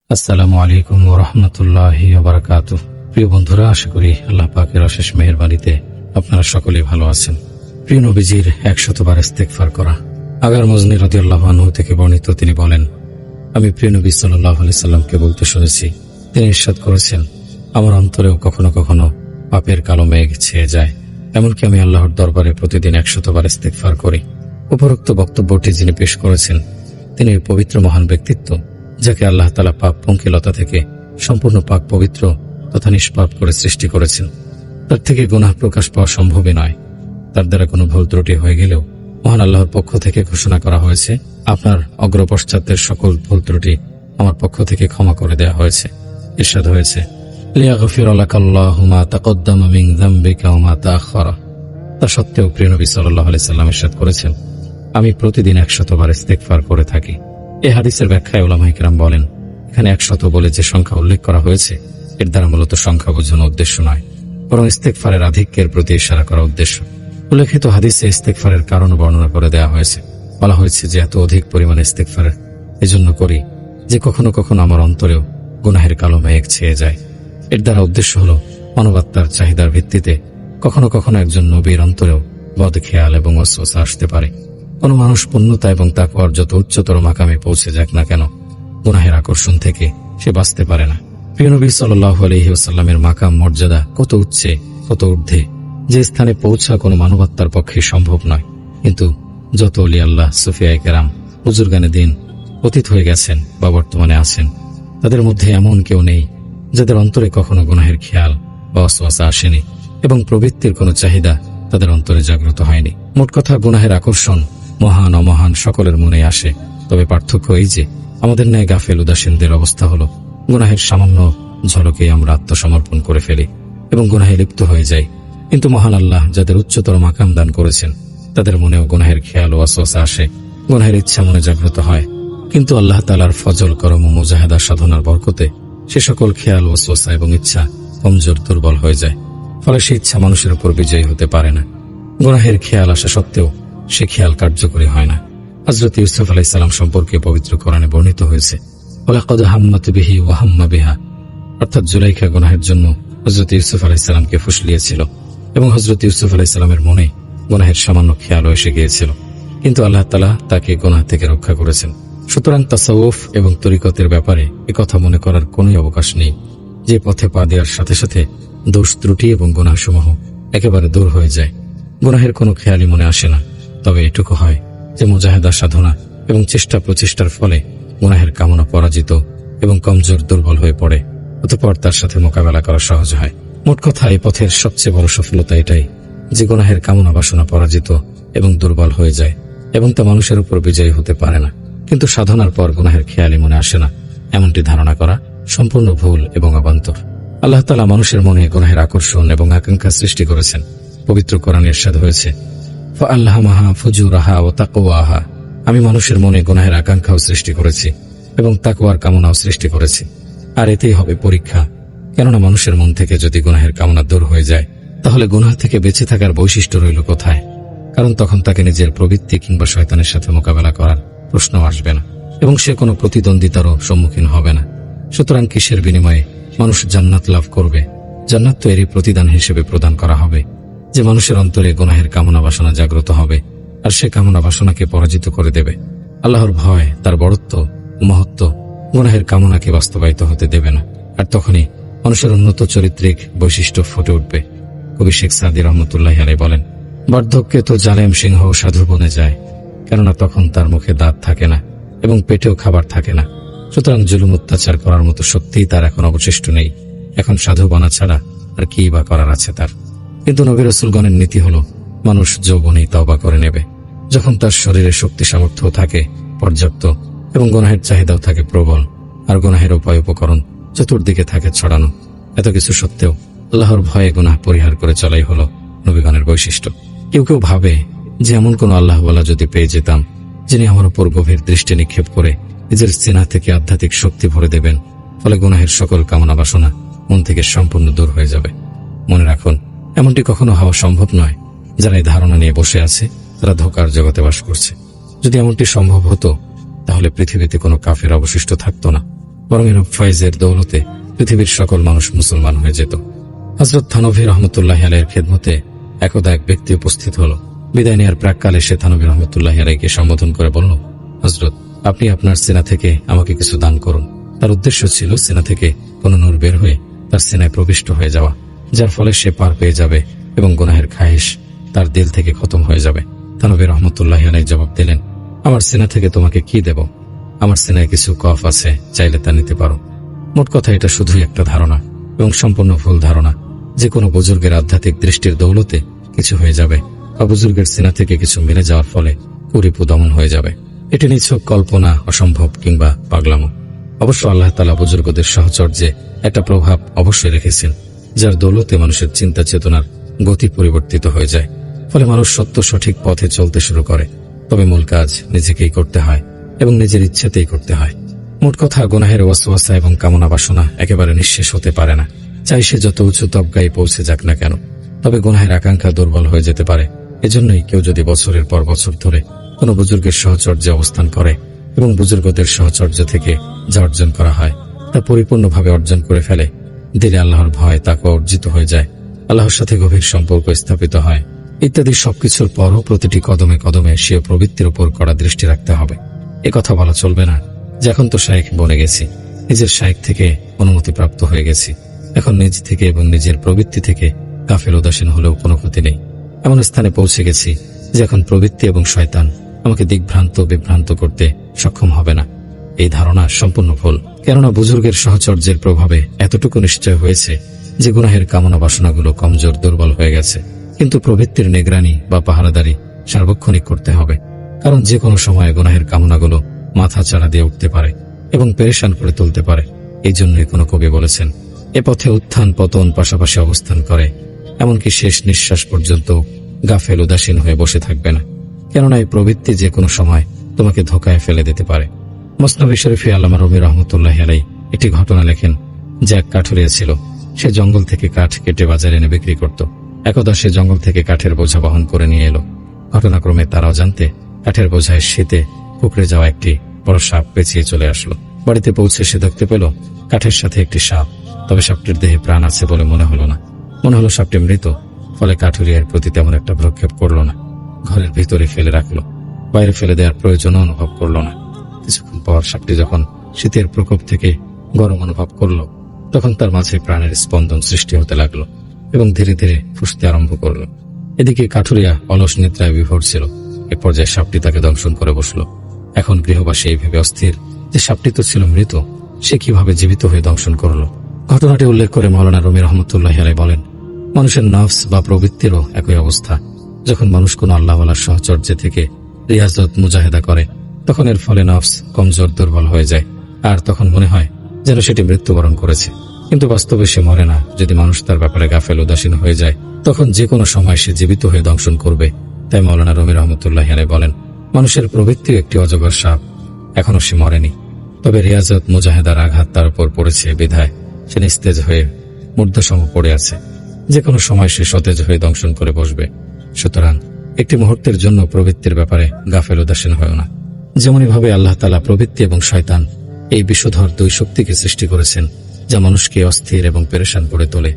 আসসালামু আলাইকুম ওয়া রাহমাতুল্লাহি ওয়া বারাকাতুহু। প্রিয় বন্ধুরা, আশা করি আল্লাহ পাকের অশেষ মেহেরবানিতে আপনারা সকলেই ভালো আছেন। প্রিয় নবীজির 100 বার ইস্তেগফার করা। আগার মজনী রাদিয়াল্লাহু আনহু থেকে বর্ণিত, তিনি বলেন, আমি প্রিয় নবী সাল্লাল্লাহু আলাইহি সাল্লামকে বলতে শুনেছি, তিনি ইরশাদ করেছেন, আমার অন্তরেও কখনো কখনো পাপের কালো মেঘ ছেয়ে যায়, এমনকি আমি আল্লাহর দরবারে প্রতিদিন 100 বার ইস্তেগফার করি। উপরোক্ত বক্তব্যটি যিনি পেশ করেছেন, তিনি পবিত্র মহান ব্যক্তিত্ব, যাকে আল্লাহ তাআলা পাপ পঙ্কিলতা থেকে সম্পূর্ণ পাক পবিত্র তথা নিষ্পাপ করে সৃষ্টি করেছেন। তার থেকে গুনাহ প্রকাশ পাওয়া সম্ভবই নয়। তার দ্বারা কোনো ভুল ত্রুটি হয়ে গেলেও মহান আল্লাহর পক্ষ থেকে ঘোষণা করা হয়েছে, আপনার অগ্রপশ্চাতের সকল ভুল ত্রুটি আমার পক্ষ থেকে ক্ষমা করে দেওয়া হয়েছে। ইরশাদ হয়েছে, লিয়াগফিরা লাকাল্লাহু মা তাকদ্দামা মিন যামবিকা ওয়া মা তাআখারা। তা সত্ত্বেও প্রিয় নবী সাল্লাল্লাহু আলাইহি সাল্লাম ইরশাদ করেছেন, আমি প্রতিদিন 100 বার ইস্তেগফার করে থাকি। এই হাদিসের ব্যাখ্যায় উলামায়ে কেরাম বলেন, এখানে 100 বলে যে সংখ্যা উল্লেখ করা হয়েছে, এর দ্বারা মূলত সংখ্যা বোঝানো উদ্দেশ্য নয়, বরং ইস্তেগফারের আধিক্যের প্রতি ইশারা করা উদ্দেশ্য। উল্লেখিত হাদিসে ইস্তেগফারের কারণ বর্ণনা করে দেওয়া হয়েছে। বলা হয়েছে যে এত অধিক পরিমাণে ইস্তেগফার এজন্য করি যে কখনো কখনো আমার অন্তরেও গুনাহের কালো মেঘ ছেয়ে যায়। এর দ্বারা উদ্দেশ্য হল মানবাত্মার চাহিদার ভিত্তিতে কখনো কখনো একজন নবীর অন্তরেও বদ খেয়াল এবং ওয়াসওয়াসা আসতে পারে। কোন মানুষ পূর্ণতা এবং তাকওয়ার যত উচ্চতর মাকামে পৌঁছে যাক না কেন, গুনাহের আকর্ষণ থেকে সে বাঁচতে পারে না। প্রিয় নবী সাল্লাল্লাহু আলাইহি ওয়াসাল্লামের মাকাম মর্যাদা কত উচ্চে, কত ঊর্ধ্বে, যে স্থানে পৌঁছা কোনো মানবাত্মার পক্ষে সম্ভব নয়। কিন্তু যত ওলি আল্লাহ, সুফিয়ায়ে কেরাম, বুজুর্গানে দিন অতীত হয়ে গেছেন বা বর্তমানে আছেন, তাদের মধ্যে এমন কেউ নেই যাদের অন্তরে কখনো গুনাহের খেয়াল বা ওয়াসওয়াসা আসেনি এবং প্রবৃত্তির কোনো চাহিদা তাদের অন্তরে জাগ্রত হয়নি। মোট কথা, গুনাহের আকর্ষণ মহান অমহান সকলের মনে আসে। তবে পার্থক্য এই যে, আমাদের ন্যায় গাফেল উদাসীনদের অবস্থা হলো গুনাহের সামান্য ঝলকে আমরা আত্মসমর্পণ করে ফেলি এবং গুনাহে লিপ্ত হয়ে যাই। কিন্তু মহান আল্লাহ যাদের উচ্চতর মাকাম দান করেছেন, তাদের মনেও গুনাহের খেয়াল ও ওয়াসওয়াসা আসে, গুনাহের ইচ্ছা মনে জাগ্রত হয়। কিন্তু আল্লাহ তাআলার ফজল করম ও মুজাহাদা সাধনার বরকতে সে সকল খেয়াল, ওয়াসওয়াসা এবং ইচ্ছা কমজোর, দুর্বল হয়ে যায়। ফলে সে ইচ্ছা মানুষের উপর বিজয়ী হতে পারে না। গুনাহের খেয়াল আসা সত্ত্বেও সে খেয়াল কার্যকরী হয় না। হযরত ইউসুফ আলাইহিস সালাম সম্পর্কে পবিত্র কোরআনে বর্ণিত হয়েছে, ওয়ালাকাদ হাম্মাত বিহি ওয়া হাম্মা বিহা, অর্থাৎ জুলাইখা গুনাহের জন্য হযরত ইউসুফ আলাইহিস সালামকে ফুসলিয়েছিল এবং হযরত ইউসুফ আলাইহিস সালামের মনে গুনাহের সামান্য খেয়ালও এসে গিয়েছিল, কিন্তু আল্লাহ তাআলা তাকে গুনাহ থেকে রক্ষা করেছেন। সুতরাং তাসাউফ এবং তরিকতের ব্যাপারে একথা মনে করার কোনোই অবকাশ নেই যে পথে পা দেওয়ার সাথে সাথে দোষ ত্রুটি এবং গুনাহসমূহ একেবারে দূর হয়ে যায়, গুনাহের কোনো খেয়ালই মনে আসে না। তবে এটুকু হয় যে মুজাহাদা সাধনা এবং চেষ্টা প্রচেষ্টার ফলে গুনাহের কামনা পরাজিত এবং কমজোর, দুর্বল হয়ে পড়ে, অতঃপর তার সাথে মোকাবেলা করা সহজ হয়। মোট কথা, এই পথের সবচেয়ে বড় সফলতা এটাই যে গুনাহের কামনা বাসনা পরাজিত এবং দুর্বল হয়ে যায় এবং তা মানুষের উপর বিজয়ী হতে পারে না। কিন্তু সাধনার পর গুনাহের খেয়ালই মনে আসে না, এমনটি ধারণা করা সম্পূর্ণ ভুল এবং অবান্তর। আল্লাহ তাআলা মানুষের মনে গুনাহের আকর্ষণ এবং আকাঙ্ক্ষা সৃষ্টি করেছেন। পবিত্র কোরআনে ইরশাদ হয়েছে, ফাআলহামাহা ফুজুরাহা ওয়া তাকওয়াহা, আমি মানুষের মনে গুনাহের আকাঙ্ক্ষাও সৃষ্টি করেছি এবং তাকওয়ার কামনাও সৃষ্টি করেছি। আর এতেই হবে পরীক্ষা, কেননা মানুষের মন থেকে যদি গুনাহের কামনা দূর হয়ে যায়, তাহলে গুনাহ থেকে বেঁচে থাকার বৈশিষ্ট্য রইল কোথায়? কারণ তখন তাকে নিজের প্রবৃত্তি কিংবা শয়তানের সাথে মোকাবেলা করার প্রশ্ন আসবে না এবং সে কোনো প্রতিদ্বন্দ্বিতারও সম্মুখীন হবে না। সুতরাং কিসের বিনিময়ে মানুষ জান্নাত লাভ করবে? জান্নাত তো এরই প্রতিদান হিসেবে প্রদান করা হবে যে মানুষের অন্তরে গুনাহের কামনা বাসনা জাগ্রত হবে আর সে কামনা বাসনাকে পরাজিত করে দেবে। আল্লাহর ভয়, তার বড়ত্ব, মহত্ব গুনাহের কামনাকে বাস্তবায়িত হতে দেবে না। আর তখনই মানুষের উন্নত চরিত্রিক বৈশিষ্ট্য ফুটে উঠবে। কবি শেখ সাদী রহমতুল্লাহি আলাইহি বলেন, বার্ধক্যে তো জালেম সিংহ সাধু বনে যায়, কেননা তখন তার মুখে দাঁত থাকে না এবং পেটেও খাবার থাকে না। সুতরাং জুলুম অত্যাচার করার মতো শক্তিই তার এখন অবশিষ্ট নেই। এখন সাধু বানা ছাড়া আর কি বা করার আছে তার? কিন্তু নবী রাসূলগণের নীতি হলো, মানুষ যৌবনেই তওবা করে নেবে, যখন তার শরীরে শক্তি সামর্থ্য থাকে পর্যাপ্ত এবং গুনাহের চাহিদাও থাকে প্রবল, আর গুনাহের উপায় উপকরণ চতুর্দিকে থাকে ছড়ানো। এত কিছু সত্ত্বেও আল্লাহর ভয়ে গুনাহ পরিহার করে চলাই হলো নবীগণের বৈশিষ্ট্য। কেউ কেউ ভাবে যে এমন কোন আল্লাহওয়ালা যদি পেয়ে যেতাম, যিনি আমার উপর গভীর দৃষ্টি নিক্ষেপ করে নিজের সিনা থেকে আধ্যাত্মিক শক্তি ভরে দেবেন, ফলে গুনাহের সকল কামনা বাসনা মন থেকে সম্পূর্ণ দূর হয়ে যাবে। মনে রাখুন, এমনটি কখনো হওয়া সম্ভব নয়। যারা এই ধারণা নিয়ে বসে আছে তারা ধোঁকার জগতে বাস করছে। যদি এমনটি সম্ভব হতো, তাহলে পৃথিবীতে কোনো কাফের অবশিষ্ট থাকতো না। বরং এরূপ ফয়েজের দৌলতে পৃথিবীর সকল মানুষ মুসলমান হয়ে যেত। হযরত থানভী রহমতুল্লাহ আলাইহির খেদমতে একদা এক ব্যক্তি উপস্থিত হল। বিদায় নেয়ার প্রাককালে সে থানভী রহমতুল্লাহ আলাইহিকে সম্বোধন করে বলল, হযরত, আপনি আপনার সিনা থেকে আমাকে কিছু দান করুন। তার উদ্দেশ্য ছিল সিনা থেকে কোন নূর বের হয়ে তার সিনায় প্রবিষ্ট হয়ে যাওয়া, যার ফলে সে পার পেয়ে যাবে এবং গুনাহের খায়েশ তার দিল থেকে খতম হয়ে যাবে। থানভী রহমতুল্লাহ আলাইহি জবাব দিলেন, আমার সিনা থেকে তোমাকে কি দেব? আমার সিনায় কিছু কফ আছে, চাইলে তা নিতে পারো। মোট কথা, এটা শুধুই একটা ধারণা এবং সম্পূর্ণ ভুল ধারণা যে কোনো বুজুর্গের আধ্যাত্মিক দৃষ্টির দৌলতে কিছু হয়ে যাবে বা বুজুর্গের সিনা থেকে কিছু মিলে যাওয়ার ফলে কুরিপু দমন হয়ে যাবে। এটি নিছক কল্পনা, অসম্ভব কিংবা পাগলামো। অবশ্য আল্লাহ তাআলা বুজুর্গদের সাহচর্যে একটা প্রভাব অবশ্যই রেখেছেন, যার দৌলতে মানুষের চিন্তা চেতনার গতি পরিবর্তিত হয়ে যায়, ফলে মানুষ সত্য সঠিক পথে চলতে শুরু করে। তবে মূল কাজ নিজেকেই করতে হয় এবং নিজের ইচ্ছাতেই করতে হয়। মোট কথা, গুনাহের ওয়াসওয়াসা এবং কামনা বাসনা একেবারে নিঃশেষ হতে পারে না, চাই সে যত উঁচু তবগায় পৌঁছে যাক না কেন। তবে গুনাহের আকাঙ্ক্ষা দুর্বল হয়ে যেতে পারে। এজন্যই কেউ যদি বছরের পর বছর ধরে কোনো বুজুর্গের সাহচর্যে অবস্থান করে এবং বুজুর্গদের সাহচর্য থেকে যা অর্জন করা হয় তা পরিপূর্ণভাবে অর্জন করে ফেলে, দিলে আল্লাহর ভয় তাকওয়া অর্জিত হয়ে যায়, আল্লাহর সাথে গভীর সম্পর্ক স্থাপিত হয়, ইত্যাদি সবকিছুর পরও প্রতিটি কদমে কদমে সে প্রবৃত্তির উপর কড়া দৃষ্টি রাখতে হবে। কথা বলা চলবে না যে এখন তো শায়েখ বনে গেছি, নিজের শায়েখ থেকে অনুমতি প্রাপ্ত হয়ে গেছি, এখন নিজ থেকে এবং নিজের প্রবৃত্তি থেকে গাফেল উদাসীন হলেও কোনো ক্ষতি নেই। এমন স্থানে পৌঁছে গেছি যে এখন প্রবৃত্তি এবং শয়তান আমাকে দিকভ্রান্ত বিভ্রান্ত করতে সক্ষম হবে না। এই ধারণা সম্পূর্ণ ভুল। কেননা বুজুর্গের সাহচর্যের প্রভাবে এতটুকু নিশ্চয় হয়েছে যে গুনাহের কামনা বাসনাগুলো কমজোর দুর্বল হয়ে গেছে, কিন্তু প্রবৃত্তির নিগরানি বা পাহারাদারি সার্বক্ষণিক করতে হবে। কারণ যে কোনো সময় গুনাহের কামনাগুলো মাথা চাড়া দিয়ে উঠতে পারে এবং পেরেশান করে তুলতে পারে। এই জন্যই কোনো কবি বলেছেন, এ পথে উত্থান পতন পাশাপাশি অবস্থান করে, এমনকি শেষ নিঃশ্বাস পর্যন্ত গাফেল উদাসীন হয়ে বসে থাকবে না। কেননা এই প্রবৃত্তি যে কোনো সময় তোমাকে ধোকায় ফেলে দিতে পারে। মসনবী শরীফে আল্লামা রুমি রহমতুল্লাহ আলাইহি একটি ঘটনা লেখেন যে এক কাঠুরিয়া ছিল। সে জঙ্গল থেকে কাঠ কেটে বাজারে এনে বিক্রি করত। একদা সে জঙ্গল থেকে কাঠের বোঝা বহন করে নিয়ে এলো। ঘটনাক্রমে তার অজান্তে কাঠের বোঝায় শীতে কুকড়ে যাওয়া একটি বড় সাপ পেঁচিয়ে চলে আসলো। বাড়িতে পৌঁছে সে দেখতে পেল কাঠের সাথে একটি সাপ, তবে সাপটির দেহে প্রাণ আছে বলে মনে হলো না। মনে হলো সাপটি মৃত, ফলে কাঠুরিয়ার প্রতি তেমন একটা ভ্রক্ষেপ করলো না। ঘরের ভিতরে ফেলে রাখলো, বাইরে ফেলে দেওয়ার প্রয়োজনও অনুভব করলো না। কিছুক্ষণ পর সাপটি যখন শীতের প্রকোপ থেকে গরম অনুভব করলো, তখন তার মাঝে প্রাণের স্পন্দন সৃষ্টি হতে লাগলো এবং ধীরে ধীরে ফুঁসতে আরম্ভ করলো। এদিকে কাঠুরিয়া অলস নিদ্রায় বিভোর ছিল। এক পর্যায়ে সাপটি তাকে দংশন করে বসলো। এখন গৃহবাসী এই ভেবে অস্থির যে সাপটি তো ছিল মৃত, সে কিভাবে জীবিত হয়ে দংশন করলো। ঘটনাটি উল্লেখ করে মাওলানা রুমি রহমতুল্লাহ আলাইহি বলেন, মানুষের নফস বা প্রবৃত্তিরও একই অবস্থা। যখন মানুষ কোন আল্লাহওয়ালার সাহচর্যে থেকে রিয়াজত মুজাহেদা করে, তখন এর ফলে নফস কমজোর দুর্বল হয়ে যায়, আর তখন মনে হয় যেন সেটি মৃত্যুবরণ করেছে। কিন্তু বাস্তবে সে মরে না। যদি মানুষ তার ব্যাপারে গাফেল উদাসীন হয়ে যায়, তখন যে কোনো সময় সে জীবিত হয়ে দংশন করবে। তাই মাওলানা রুমি রহমতুল্লাহ আলাইহি বলেন, মানুষের প্রবৃত্তিও একটি অজগর সাপ, এখনো সে মরেনি। তবে রিয়াজত মুজাহেদার আঘাত তার উপর পড়েছে বিধায় সে নিস্তেজ হয়ে মূর্ধসম পড়ে আছে। যে কোনো সময় সে সতেজ হয়ে দংশন করে বসবে। সুতরাং একটি মুহূর্তের জন্য প্রবৃত্তির ব্যাপারে গাফেল উদাসীন হয় না। যেমনইভাবে আল্লাহ তাআলা প্রবৃত্তি এবং শয়তান এই বিষধর দুই শক্তিকে সৃষ্টি করেছেন, যা মানুষকে অস্থির এবং পেরেশান করে তোলে।